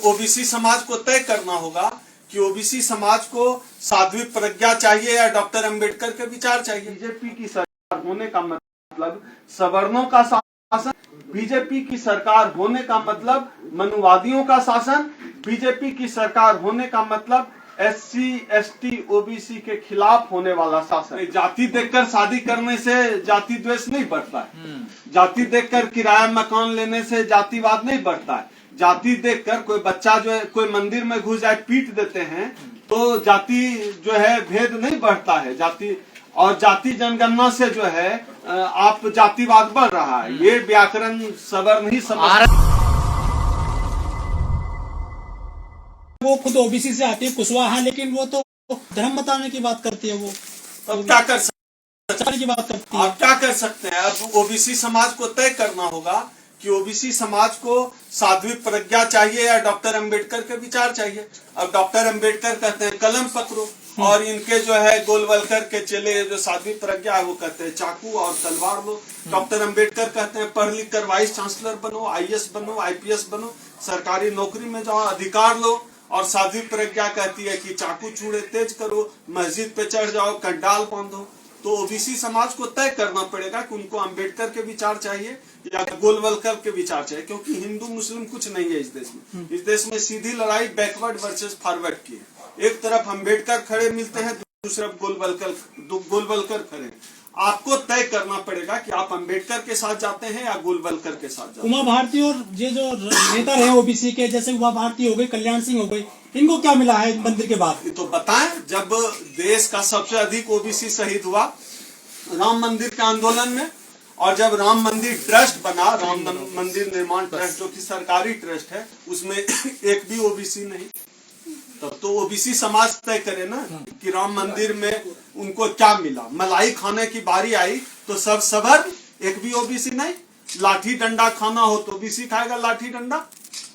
OBC समाज को तय करना होगा कि ओबीसी समाज को साध्वी प्रज्ञा चाहिए या डॉक्टर अंबेडकर के विचार चाहिए। बीजेपी की सरकार होने का मतलब सवर्णों का शासन, बीजेपी की सरकार होने का मतलब मनुवादियों का शासन, बीजेपी की सरकार होने का मतलब एससी एसटी ओबीसी के खिलाफ होने वाला शासन। जाति देखकर शादी करने से जाति द्वेष नहीं बढ़ता है, जाति देखकर किराया मकान लेने से जातिवाद नहीं बढ़ता है, जाति देखकर कोई बच्चा जो है कोई मंदिर में घुस जाए पीट देते हैं तो जाति जो है भेद नहीं बढ़ता है। जाति और जाति जनगणना से जो है आप जातिवाद बढ़ रहा है, ये व्याकरण सवर्ण ही समझ। वो खुद ओबीसी से आती है कुशवाहा, लेकिन वो तो धर्म बताने की बात करती है। वो अब क्या कर सकते की बात करती है। आप क्या कर सकते हैं? अब ओबीसी समाज को तय करना होगा कि ओबीसी समाज को साध्वी प्रज्ञा चाहिए या डॉक्टर अंबेडकर के विचार चाहिए। अब डॉक्टर अंबेडकर कहते हैं कलम पकड़ो, और इनके जो है गोलवलकर के चेले जो साध्वी प्रज्ञा है वो कहते हैं चाकू और तलवार लो। डॉक्टर अंबेडकर कहते हैं पढ़ लिख कर वाइस चांसलर बनो, आईएएस बनो, आईपीएस बनो, सरकारी नौकरी में जाओ, अधिकार लो। और साध्वी प्रज्ञा कहती है कि चाकू चूड़े तेज करो, मस्जिद पे चढ़ जाओ, कंडाल बांधो। तो ओबीसी समाज को तय करना पड़ेगा कि उनको अंबेडकर के विचार चाहिए या गोलवलकर के विचार चाहिए, क्योंकि हिंदू मुस्लिम कुछ नहीं है इस देश में। इस देश में सीधी लड़ाई बैकवर्ड वर्सेस फॉरवर्ड की है। एक तरफ अंबेडकर खड़े मिलते हैं, दूसरी तरफ गोलवलकर खड़े। आपको तय करना पड़ेगा कि आप अंबेडकर के साथ जाते हैं या गोलवलकर के साथ जाते हैं। उमा भारती और ये जो नेता रहे ओबीसी के, जैसे उमा भारती हो गई, कल्याण सिंह हो गई, इनको क्या मिला है मंदिर के बाद? तो बताएं, जब देश का सबसे अधिक ओबीसी शहीद हुआ राम मंदिर के आंदोलन में, और जब राम मंदिर ट्रस्ट बना, राम मंदिर निर्माण ट्रस्ट जो कि सरकारी ट्रस्ट है, उसमें एक भी ओबीसी नहीं, तब तो ओबीसी समाज तय करे ना कि राम मंदिर में उनको क्या मिला। मलाई खाने की बारी आई तो सब सवर्ण, एक भी ओबीसी नहीं। लाठी डंडा खाना हो तो ओबीसी खाएगा लाठी डंडा,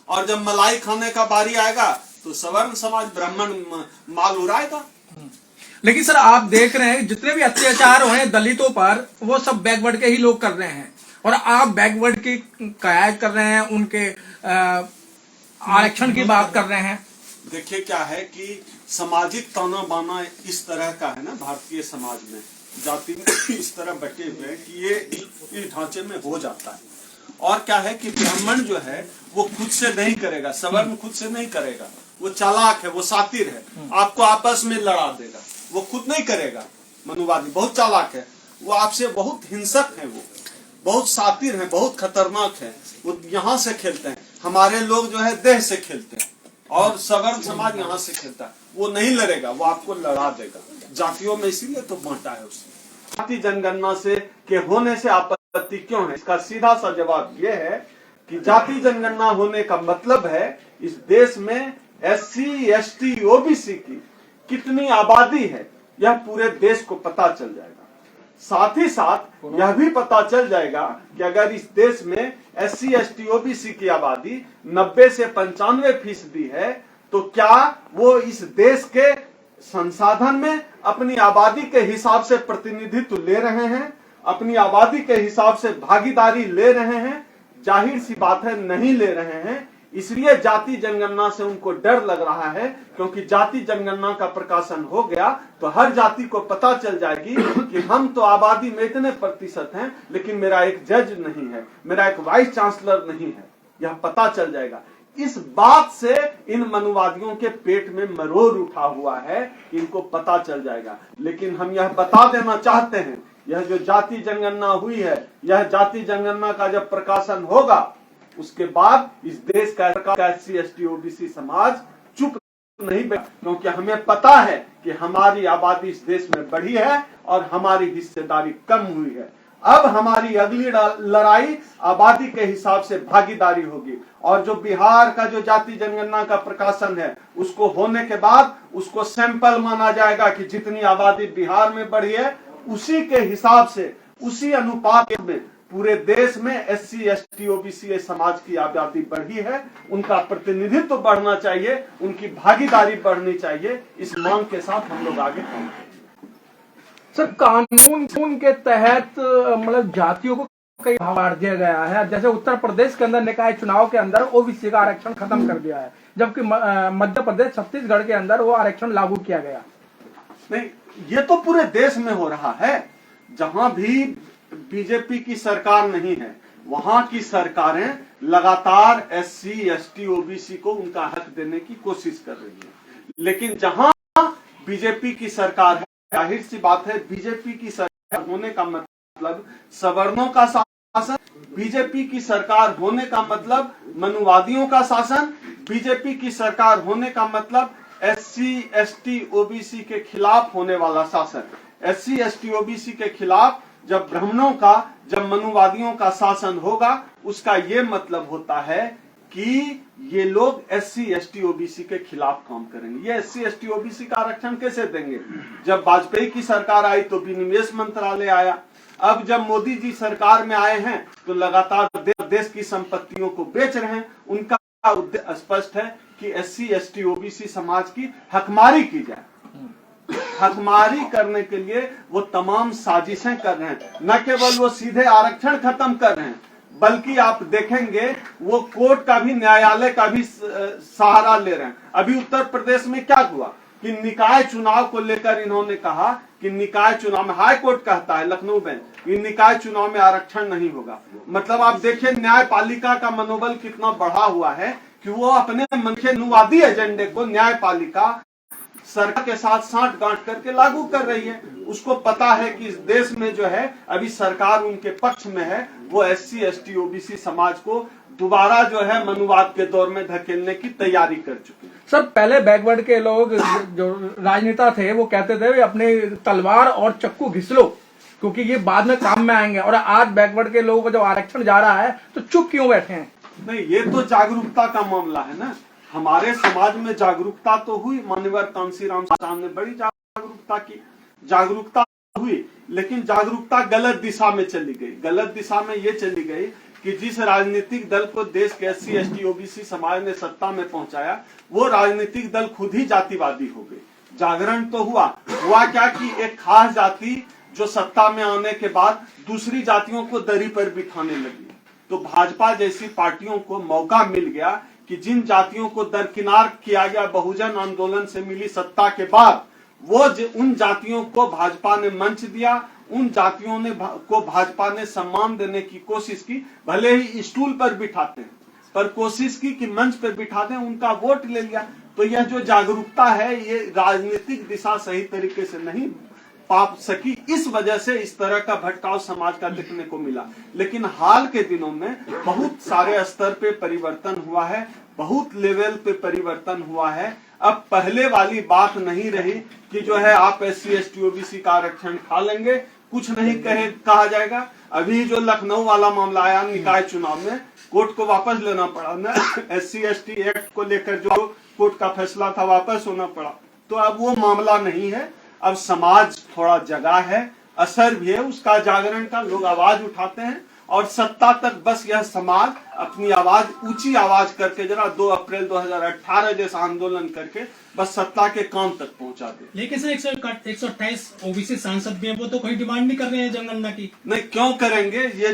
और जब मलाई खाने का बारी आएगा तो सवर्ण समाज ब्राह्मण माल उड़ाएगा। लेकिन सर आप देख रहे हैं जितने भी अत्याचार हो रहे हैं दलितों पर, वो सब बैकवर्ड के ही लोग कर रहे हैं, और आप बैकवर्ड की कयाद कर रहे हैं, उनके आरक्षण की बात कर रहे हैं। देखिए क्या है कि सामाजिक ताना बाना इस तरह का है ना भारतीय समाज में, जाति में इस तरह बटे हुए हैं कि ये इस ढांचे में हो जाता है। और क्या है कि ब्राह्मण जो है वो खुद से नहीं करेगा, सवर्ण खुद से नहीं करेगा, वो चालाक है, वो सातिर है, आपको आपस में लड़ा देगा, वो खुद नहीं करेगा। मनुवादी बहुत चालाक है, वो आपसे बहुत हिंसक है, वो बहुत सातिर है, बहुत खतरनाक है, वो यहाँ से खेलते हैं। हमारे लोग जो है देह से खेलते हैं और सवर्ण समाज यहाँ से खेलता है, वो नहीं लड़ेगा, वो आपको लड़ा देगा। जातियों में इसीलिए तो बांटा है उसने। जाति जनगणना से के होने से आपत्ति क्यों है? इसका सीधा सा जवाब ये है कि जाति जनगणना होने का मतलब है इस देश में एससी एसटी ओबीसी की कितनी आबादी है, यह पूरे देश को पता चल जाएगा। साथ ही साथ यह भी पता चल जाएगा कि अगर इस देश में एससी एसटी ओबीसी की आबादी 90 से 95% है तो क्या वो इस देश के संसाधन में अपनी आबादी के हिसाब से प्रतिनिधित्व ले रहे हैं, अपनी आबादी के हिसाब से भागीदारी ले रहे हैं? जाहिर सी बात है नहीं ले रहे हैं। इसलिए जाति जनगणना से उनको डर लग रहा है, क्योंकि जाति जनगणना का प्रकाशन हो गया तो हर जाति को पता चल जाएगी कि हम तो आबादी में इतने प्रतिशत हैं, लेकिन मेरा एक जज नहीं है, मेरा एक वाइस चांसलर नहीं है, यह पता चल जाएगा। इस बात से इन मनुवादियों के पेट में मरोड़ उठा हुआ है, इनको पता चल जाएगा। लेकिन हम यह बता देना चाहते हैं, यह जो जाति जनगणना हुई है, यह जाति जनगणना का जब प्रकाशन होगा उसके बाद इस देश का एससी एसटी ओबीसी समाज चुप नहीं बैठा, क्योंकि हमें पता है कि हमारी आबादी इस देश में बढ़ी है और हमारी हिस्सेदारी कम हुई है। अब हमारी अगली लड़ाई आबादी के हिसाब से भागीदारी होगी, और जो बिहार का जो जाति जनगणना का प्रकाशन है उसको होने के बाद उसको सैंपल माना जाएगा कि जितनी आबादी बिहार में बढ़ी है उसी के हिसाब से, उसी अनुपात में पूरे देश में एससी एसटी ओबीसी समाज की आबादी बढ़ी है, उनका प्रतिनिधित्व बढ़ना चाहिए, उनकी भागीदारी बढ़नी चाहिए। इस मांग के साथ हम लोग आगे बढ़ेंगे। सर कानून के तहत मतलब जातियों को कई बार दिया गया है। जैसे उत्तर प्रदेश के अंदर निकाय चुनाव के अंदर ओबीसी का आरक्षण खत्म कर दिया है, जबकि मध्य प्रदेश छत्तीसगढ़ के अंदर वो आरक्षण लागू किया गया। नहीं, ये तो पूरे देश में हो रहा है। जहां भी बीजेपी की सरकार नहीं है वहां की सरकारें लगातार एससी, एसटी, ओबीसी को उनका हक देने की कोशिश कर रही है। लेकिन जहां बीजेपी की सरकार है, जाहिर सी बात है, बीजेपी की सरकार होने का मतलब सवर्णों का शासन, बीजेपी की सरकार होने का मतलब मनुवादियों का शासन, बीजेपी की सरकार होने का मतलब एससी, एसटी, ओबीसी के खिलाफ होने वाला शासन। एससी, एसटी, ओबीसी के खिलाफ जब ब्राह्मणों का, जब मनुवादियों का शासन होगा, उसका ये मतलब होता है कि ये लोग एससी, एसटी, ओबीसी के खिलाफ काम करेंगे। ये एससी, एसटी, ओबीसी का आरक्षण कैसे देंगे? जब वाजपेयी की सरकार आई तो विनिवेश मंत्रालय आया। अब जब मोदी जी सरकार में आए हैं तो लगातार देश की संपत्तियों को बेच रहे हैं। उनका उद्देश्य स्पष्ट है कि एससी, एसटी, ओबीसी समाज की हकमारी की जाए। हकमारी करने के लिए वो तमाम साजिशें कर रहे हैं। न केवल वो सीधे आरक्षण खत्म कर रहे हैं, बल्कि आप देखेंगे वो कोर्ट का भी, न्यायालय का भी सहारा ले रहे हैं। अभी उत्तर प्रदेश में क्या हुआ कि निकाय चुनाव को लेकर इन्होंने कहा कि निकाय चुनाव में, हाई कोर्ट कहता है लखनऊ में, कि निकाय चुनाव में आरक्षण नहीं होगा। मतलब आप देखिए न्यायपालिका का मनोबल कितना बढ़ा हुआ है कि वो अपने मनुवादी एजेंडे को न्यायपालिका सरकार के साथ साठ गांठ करके लागू कर रही है। उसको पता है कि इस देश में जो है अभी सरकार उनके पक्ष में है, वो एससी, एसटी, ओबीसी समाज को दोबारा जो है मनुवाद के दौर में धकेलने की तैयारी कर चुके हैं। सर, पहले बैकवर्ड के लोग जो राजनेता थे वो कहते थे अपने तलवार और चक्कू घिस लो, क्योंकि ये बाद में काम में आएंगे। और आज बैकवर्ड के लोगों को जब आरक्षण जा रहा है तो चुप क्यों बैठे हैं? नहीं, ये तो जागरूकता का मामला है ना। हमारे समाज में जागरूकता तो हुई, मान्यवर कांशीराम साहब ने बड़ी जागरूकता हुई, लेकिन जागरूकता गलत दिशा में चली गई। गलत दिशा में ये चली गई कि जिस राजनीतिक दल को देश के एससी, एसटी, ओबीसी समाज ने सत्ता में पहुंचाया, वो राजनीतिक दल खुद ही जातिवादी हो गए। जागरण तो हुआ क्या कि एक खास जाति जो सत्ता में आने के बाद दूसरी जातियों को दरी पर बिठाने लगी, तो भाजपा जैसी पार्टियों को मौका मिल गया कि जिन जातियों को दरकिनार किया गया बहुजन आंदोलन से मिली सत्ता के बाद, वो उन जातियों को भाजपा ने मंच दिया, उन जातियों ने को भाजपा ने सम्मान देने की कोशिश की। भले ही स्टूल पर बिठाते हैं, पर कोशिश की कि मंच पर बिठाते हैं, उनका वोट ले लिया। तो यह जो जागरूकता है, ये राजनीतिक दिशा सही तरीके से नहीं पा सकी, इस वजह से इस तरह का भटकाव समाज का देखने को मिला। लेकिन हाल के दिनों में बहुत सारे स्तर पे परिवर्तन हुआ है, बहुत लेवल पे परिवर्तन हुआ है। अब पहले वाली बात नहीं रही कि जो है आप एससी, एसटी, ओबीसी का आरक्षण खा लेंगे, कुछ नहीं कहा जाएगा। अभी जो लखनऊ वाला मामला आया निकाय चुनाव में, कोर्ट को वापस लेना पड़ा ना, एससी, एसटी एक्ट को लेकर जो कोर्ट का फैसला था वापस होना पड़ा। तो अब वो मामला नहीं है। अब समाज थोड़ा जगा है, असर भी है उसका, जागरण का, लोग आवाज उठाते हैं और सत्ता तक बस यह समाज अपनी आवाज, ऊंची आवाज करके जरा 2 अप्रैल 2018 जैसा आंदोलन करके बस सत्ता के काम तक पहुंचा दे। लेकिन सर 128 ओबीसी सांसद भी हैं, वो तो कोई डिमांड नहीं कर रहे हैं जनगणना की। नहीं, क्यों करेंगे? ये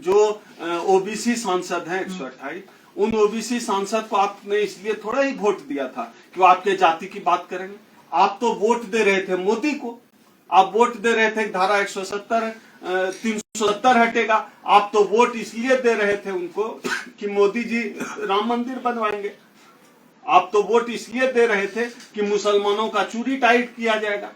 जो ओबीसी सांसद हैं 128, उन ओबीसी सांसद को आपने इसलिए थोड़ा ही वोट दिया था कि वो आपके जाति की बात करेंगे। आप तो वोट दे रहे थे मोदी को, आप वोट दे रहे थे धारा 170 370 हटेगा। आप तो वोट इसलिए दे रहे थे उनको कि मोदी जी राम मंदिर बनवाएंगे। आप तो वोट इसलिए दे रहे थे कि मुसलमानों का चूड़ी टाइट किया जाएगा।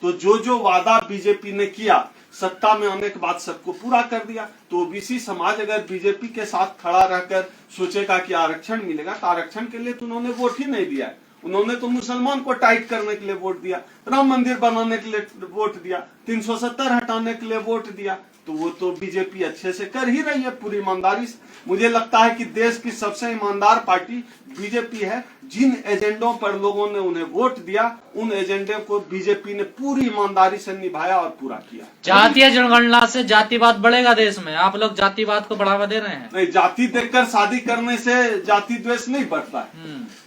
तो जो वादा बीजेपी ने किया, सत्ता में आने के बाद सबको पूरा कर दिया। तो ओबीसी समाज अगर बीजेपी के साथ खड़ा रहकर सोचेगा कि आरक्षण मिलेगा, तो आरक्षण के लिए तो उन्होंने वोट ही नहीं दिया है। उन्होंने तो मुसलमान को टाइट करने के लिए वोट दिया, राम मंदिर बनाने के लिए वोट दिया, 370 हटाने के लिए वोट दिया। तो वो तो बीजेपी अच्छे से कर ही रही है पूरी ईमानदारी से। मुझे लगता है कि देश की सबसे ईमानदार पार्टी बीजेपी है। जिन एजेंडों पर लोगों ने उन्हें वोट दिया, उन एजेंडे को बीजेपी ने पूरी ईमानदारी से निभाया और पूरा किया। जातीय जनगणना से जातिवाद बढ़ेगा देश में, आप लोग जातिवाद को बढ़ावा दे रहे हैं। नहीं, जाति देखकर शादी करने से जाति द्वेष नहीं बढ़ता है।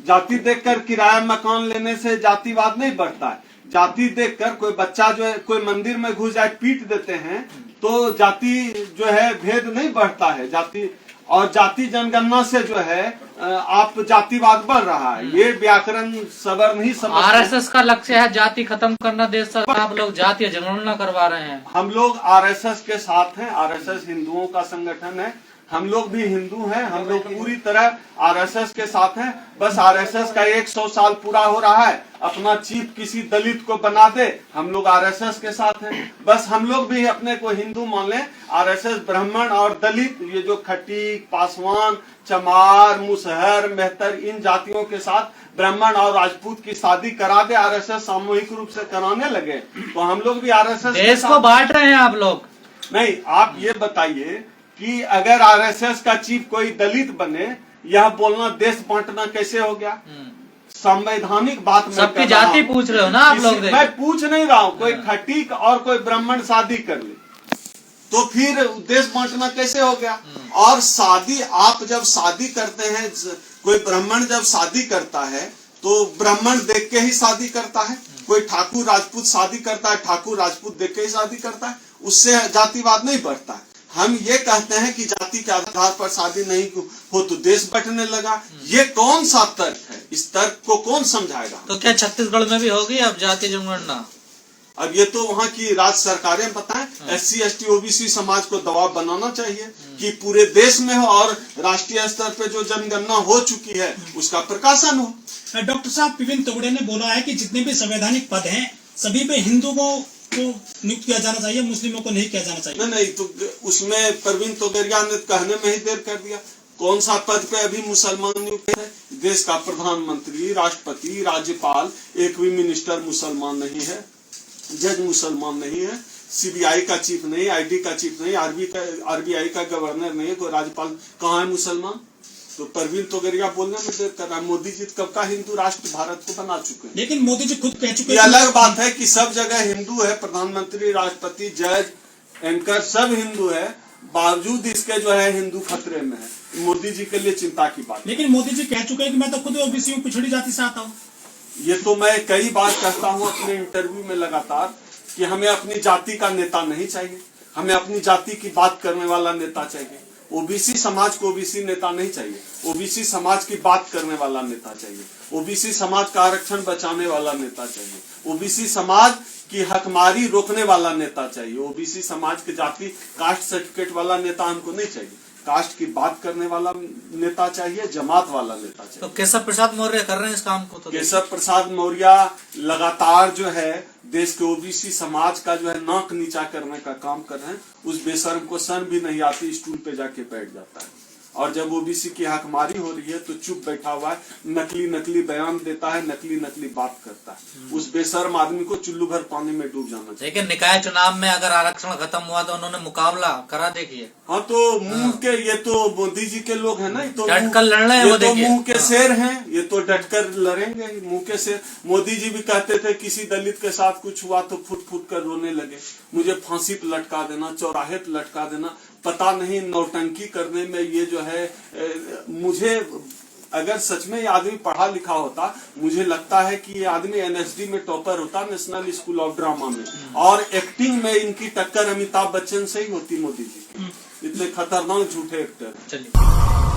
जाति देखकर किराया मकान लेने से जातिवाद नहीं बढ़ता है। जाति देखकर कोई बच्चा जो है कोई मंदिर में घुस जाए पीट देते हैं, तो जाति जो है भेद नहीं बढ़ता है, जाति और जाति जनगणना से जो है आप जातिवाद बढ़ रहा है, ये व्याकरण सबर नहीं समझते। आरएसएस का लक्ष्य है जाति खत्म करना देश सरकार, आप लोग जातीय जनगणना करवा रहे हैं। हम लोग आरएसएस के साथ हैं, आरएसएस हिंदुओं का संगठन है, हम लोग भी हिंदू हैं, हम लोग पूरी तरह आरएसएस के साथ हैं। बस आरएसएस का 100 साल पूरा हो रहा है, अपना चीफ किसी दलित को बना दे, हम लोग आरएसएस के साथ हैं। बस हम लोग भी अपने को हिंदू मान लें, आरएसएस ब्राह्मण और दलित, ये जो खटीक, पासवान, चमार, मुसहर, मेहतर, इन जातियों के साथ ब्राह्मण और राजपूत की शादी करा दे, आरएसएस सामूहिक रूप से कराने लगे, तो हम लोग भी आरएसएस देश को बांट रहे हैं आप लोग। नहीं, आप ये बताइए कि अगर आरएसएस का चीफ कोई दलित बने, यह बोलना देश बांटना कैसे हो गया? संवैधानिक बात में सबकी जाति पूछ रहे हो ना आप लोग? मैं पूछ नहीं रहा हूँ, कोई खटीक और कोई ब्राह्मण शादी कर ले तो फिर देश बांटना कैसे हो गया? और शादी, आप जब शादी करते हैं, कोई ब्राह्मण जब शादी करता है तो ब्राह्मण देख के ही शादी करता है, कोई ठाकुर राजपूत शादी करता है, ठाकुर राजपूत देख के ही शादी करता है, उससे जातिवाद नहीं बढ़ता है। हम ये कहते हैं कि जाति के आधार पर शादी नहीं हो तो देश बंटने लगा, ये कौन सा तर्क है? इस तर्क को कौन समझाएगा? तो क्या छत्तीसगढ़ में भी होगी अब जातीय जनगणना? अब ये तो वहाँ की राज्य सरकारें बताएं। SC ST OBC समाज को दबाव बनाना चाहिए कि पूरे देश में हो और राष्ट्रीय स्तर पे जो जनगणना हो चुकी है उसका प्रकाशन हो। डॉक्टर साहब, प्रवीण तोगड़े ने बोला है कि जितने भी संवैधानिक पद हैं सभी पे हिंदुओं को नियुक्त किया जाना चाहिए, मुस्लिमों को नहीं किया जाना चाहिए। नहीं, तो उसमें प्रवीण तोगड़िया ने कहने में ही देर कर दिया। कौन सा पद पे अभी मुसलमान नियुक्त है? देश का प्रधानमंत्री, राष्ट्रपति, राज्यपाल, एक भी मिनिस्टर मुसलमान नहीं है, जज मुसलमान नहीं है, CBI का चीफ नहीं, ID का चीफ नहीं, RBI का गवर्नर नहीं, कोई राज्यपाल, कहाँ है मुसलमान? तो प्रवीण तोगड़िया बोलने में देर कर रहा है। मोदी जी कब का हिंदू राष्ट्र भारत को बना चुके हैं। लेकिन मोदी जी खुद कह चुके हैं। ये अलग बात है कि सब जगह हिंदू है, प्रधानमंत्री, राष्ट्रपति, जज, एंकर सब हिंदू है, बावजूद इसके जो है हिंदू खतरे में है। मोदी जी के लिए चिंता की बात। लेकिन मोदी जी कह चुके हैं कि मैं तो खुद OBC पिछड़ी जाति से आता हूँ। ये तो मैं कई बार कहता हूँ अपने इंटरव्यू में लगातार कि हमें अपनी जाति का नेता नहीं चाहिए, हमें अपनी जाति की बात करने वाला नेता चाहिए। OBC समाज को OBC नेता नहीं चाहिए, OBC समाज की बात करने वाला नेता चाहिए, OBC समाज का आरक्षण बचाने वाला नेता चाहिए, OBC समाज की हकमारी रोकने वाला नेता चाहिए, OBC समाज के जाति कास्ट सर्टिफिकेट वाला नेता हमको नहीं चाहिए। कास्ट की बात करने वाला नेता चाहिए, जमात वाला नेता चाहिए। तो केशव प्रसाद मौर्य कर रहे हैं इस काम को? तो केशव प्रसाद मौर्य लगातार जो है देश के OBC समाज का जो है नाक नीचा करने का काम कर रहे हैं। उस बेशर्म को शर्म भी नहीं आती, स्टूल पे जाके बैठ जाता है, और जब OBC की हकमारी हो रही है तो चुप बैठा हुआ है, नकली नकली बयान देता है, नकली नकली बात करता है। उस बेशर्म आदमी को चुल्लू भर पानी में डूब जाना चाहिए। लेकिन निकाय चुनाव में अगर आरक्षण खत्म हुआ तो उन्होंने मुकाबला करा, देखिए। हाँ, तो मुंह के, ये तो मोदी जी के लोग हैं ना, ये तो डटकर लड़ रहे हैं, ये वो तो देखिए। मुंह के शेर हैं, ये तो डटकर लड़ेंगे, मुंह के शेर। मोदी जी भी कहते थे किसी दलित के साथ कुछ हुआ तो फुट फुट कर रोने लगे, मुझे फांसी पे लटका देना, चौराहे पे लटका देना। पता नहीं नौटंकी करने में ये जो है, मुझे अगर सच में ये आदमी पढ़ा लिखा होता, मुझे लगता है कि ये आदमी NSD में टॉपर होता, नेशनल स्कूल ऑफ ड्रामा में, और एक्टिंग में इनकी टक्कर अमिताभ बच्चन से ही होती मोदी जी की। इतने खतरनाक झूठे एक्टर। चलिए।